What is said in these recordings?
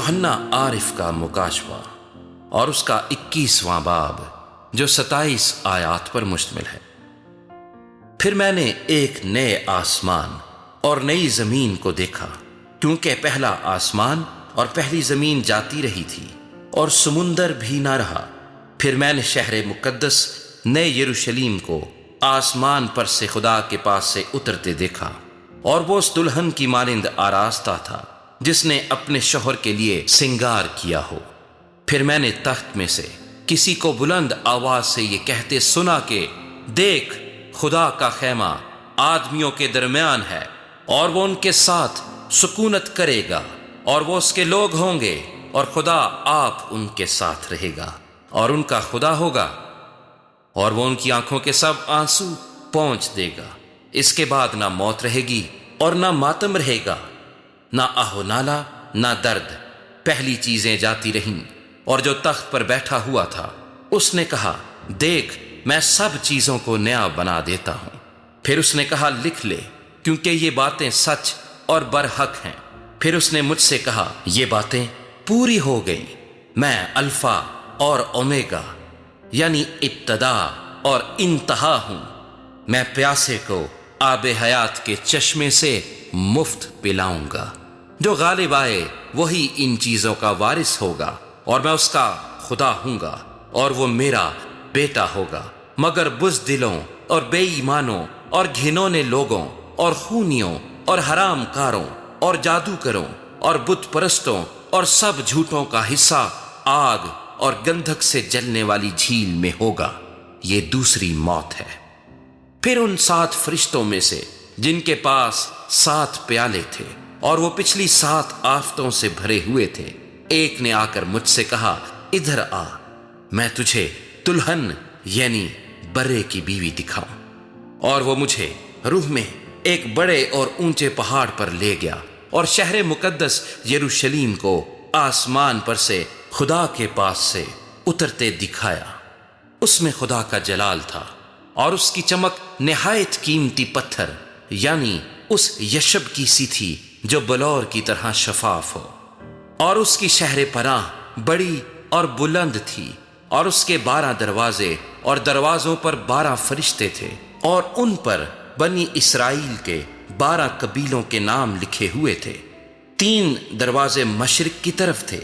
یوحنا عارف کا مکاشفہ اور اس کا 21واں باب جو 27 آیات پر مشتمل ہے۔ پھر میں نے ایک نئے آسمان اور نئی زمین کو دیکھا، کیونکہ پہلا آسمان اور پہلی زمین جاتی رہی تھی اور سمندر بھی نہ رہا۔ پھر میں نے شہر مقدس نئے یروشلیم کو آسمان پر سے خدا کے پاس سے اترتے دیکھا، اور وہ اس دلہن کی مانند آراستہ تھا جس نے اپنے شوہر کے لیے سنگار کیا ہو۔ پھر میں نے تخت میں سے کسی کو بلند آواز سے یہ کہتے سنا کہ دیکھ، خدا کا خیمہ آدمیوں کے درمیان ہے، اور وہ ان کے ساتھ سکونت کرے گا، اور وہ اس کے لوگ ہوں گے، اور خدا آپ ان کے ساتھ رہے گا اور ان کا خدا ہوگا، اور وہ ان کی آنکھوں کے سب آنسو پونچھ دے گا۔ اس کے بعد نہ موت رہے گی اور نہ ماتم رہے گا، نہ آہ و نالہ، نہ درد۔ پہلی چیزیں جاتی رہیں۔ اور جو تخت پر بیٹھا ہوا تھا اس نے کہا، دیکھ، میں سب چیزوں کو نیا بنا دیتا ہوں۔ پھر اس نے کہا، لکھ لے، کیونکہ یہ باتیں سچ اور برحق ہیں۔ پھر اس نے مجھ سے کہا، یہ باتیں پوری ہو گئیں۔ میں الفا اور اومیگا، یعنی ابتدا اور انتہا ہوں۔ میں پیاسے کو آب حیات کے چشمے سے مفت پلاؤں گا۔ جو غالب آئے وہی ان چیزوں کا وارث ہوگا، اور میں اس کا خدا ہوں گا اور وہ میرا بیٹا ہوگا۔ مگر بزدلوں اور بے ایمانوں اور گھنونے لوگوں اور خونیوں اور حرام کاروں اور جادوگروں اور بت پرستوں اور سب جھوٹوں کا حصہ آگ اور گندھک سے جلنے والی جھیل میں ہوگا۔ یہ دوسری موت ہے۔ پھر ان 7 فرشتوں میں سے جن کے پاس 7 پیالے تھے اور وہ پچھلی 7 آفتوں سے بھرے ہوئے تھے، ایک نے آ کر مجھ سے کہا، ادھر آ، میں تجھے دلہن یعنی برے کی بیوی دکھاؤں۔ اور وہ مجھے روح میں ایک بڑے اور اونچے پہاڑ پر لے گیا، اور شہر مقدس یروشلیم کو آسمان پر سے خدا کے پاس سے اترتے دکھایا۔ اس میں خدا کا جلال تھا، اور اس کی چمک نہایت قیمتی پتھر یعنی اس یشب کی سی تھی جو بلور کی طرح شفاف ہو۔ اور اس کی شہر پناہ بڑی اور بلند تھی، اور اس کے 12 دروازے، اور دروازوں پر 12 فرشتے تھے، اور ان پر بنی اسرائیل کے 12 قبیلوں کے نام لکھے ہوئے تھے۔ 3 دروازے مشرق کی طرف تھے،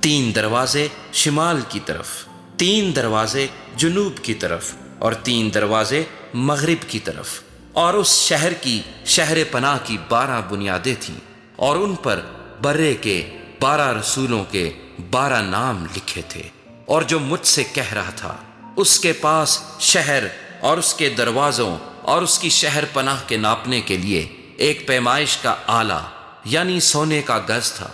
3 دروازے شمال کی طرف، 3 دروازے جنوب کی طرف، اور 3 دروازے مغرب کی طرف۔ اور اس شہر کی شہر پناہ کی 12 بنیادیں تھیں، اور ان پر برے کے 12 رسولوں کے 12 نام لکھے تھے۔ اور جو مجھ سے کہہ رہا تھا، اس کے پاس شہر اور اس کے دروازوں اور اس کی شہر پناہ کے ناپنے کے لیے ایک پیمائش کا آلہ یعنی سونے کا گز تھا،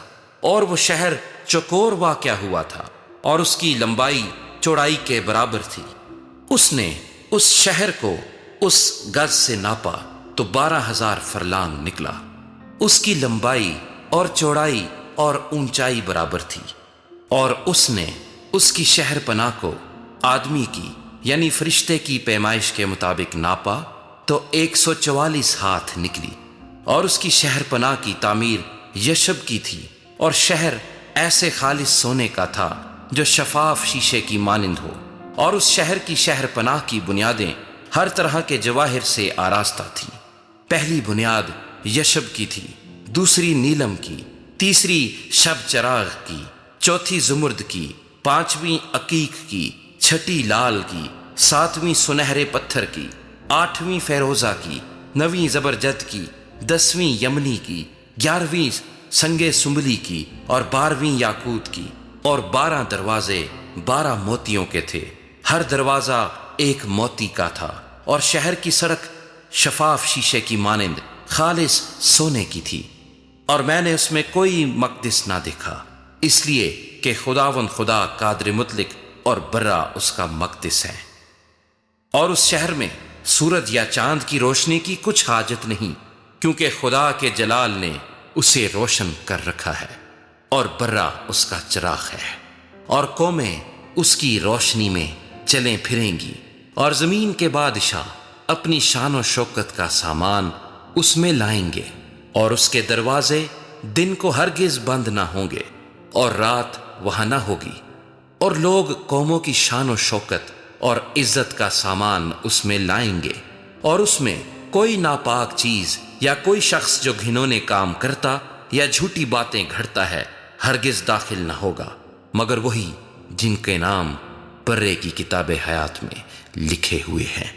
اور وہ شہر چوکور واقع ہوا تھا، اور اس کی لمبائی چوڑائی کے برابر تھی۔ اس نے اس شہر کو اس گز سے ناپا تو 12,000 فرلانگ نکلا۔ اس کی لمبائی اور چوڑائی اور اونچائی برابر تھی۔ اور اس نے اس کی شہر پناہ کو آدمی کی یعنی فرشتے کی پیمائش کے مطابق ناپا تو 144 ہاتھ نکلی۔ اور اس کی شہر پناہ کی تعمیر یشب کی تھی، اور شہر ایسے خالص سونے کا تھا جو شفاف شیشے کی مانند ہو۔ اور اس شہر کی شہر پناہ کی بنیادیں ہر طرح کے جواہر سے آراستہ تھیں۔ پہلی بنیاد یشب کی تھی، دوسری نیلم کی، تیسری شب چراغ کی، چوتھی زمرد کی، 5ویں عقیق کی، 6ٹھی لال کی، 7ویں سنہرے پتھر کی، 8ویں فیروزہ کی، 9ویں زبرجد کی، 10ویں یمنی کی، 11ویں سنگ سنبلی کی، اور 12ویں یاقوت کی۔ اور 12 دروازے 12 موتیوں کے تھے، ہر دروازہ ایک موتی کا تھا۔ اور شہر کی سڑک شفاف شیشے کی مانند خالص سونے کی تھی، اور میں نے اس میں کوئی مقدس نہ دیکھا، اس لیے کہ خداوند خدا قادر مطلق اور برا اس کا مقدس ہے۔ اور اس شہر میں سورج یا چاند کی روشنی کی کچھ حاجت نہیں، کیونکہ خدا کے جلال نے اسے روشن کر رکھا ہے، اور برا اس کا چراغ ہے۔ اور قومیں اس کی روشنی میں چلیں پھریں گی، اور زمین کے بادشاہ اپنی شان و شوکت کا سامان اس میں لائیں گے، اور اس کے دروازے دن کو ہرگز بند نہ ہوں گے، اور رات وہاں نہ ہوگی، اور لوگ قوموں کی شان و شوکت اور عزت کا سامان اس میں لائیں گے، اور اس میں کوئی ناپاک چیز یا کوئی شخص جو گھنونے کام کرتا یا جھوٹی باتیں گھڑتا ہے ہرگز داخل نہ ہوگا، مگر وہی جن کے نام برے کی کتاب حیات میں لکھے ہوئے ہیں۔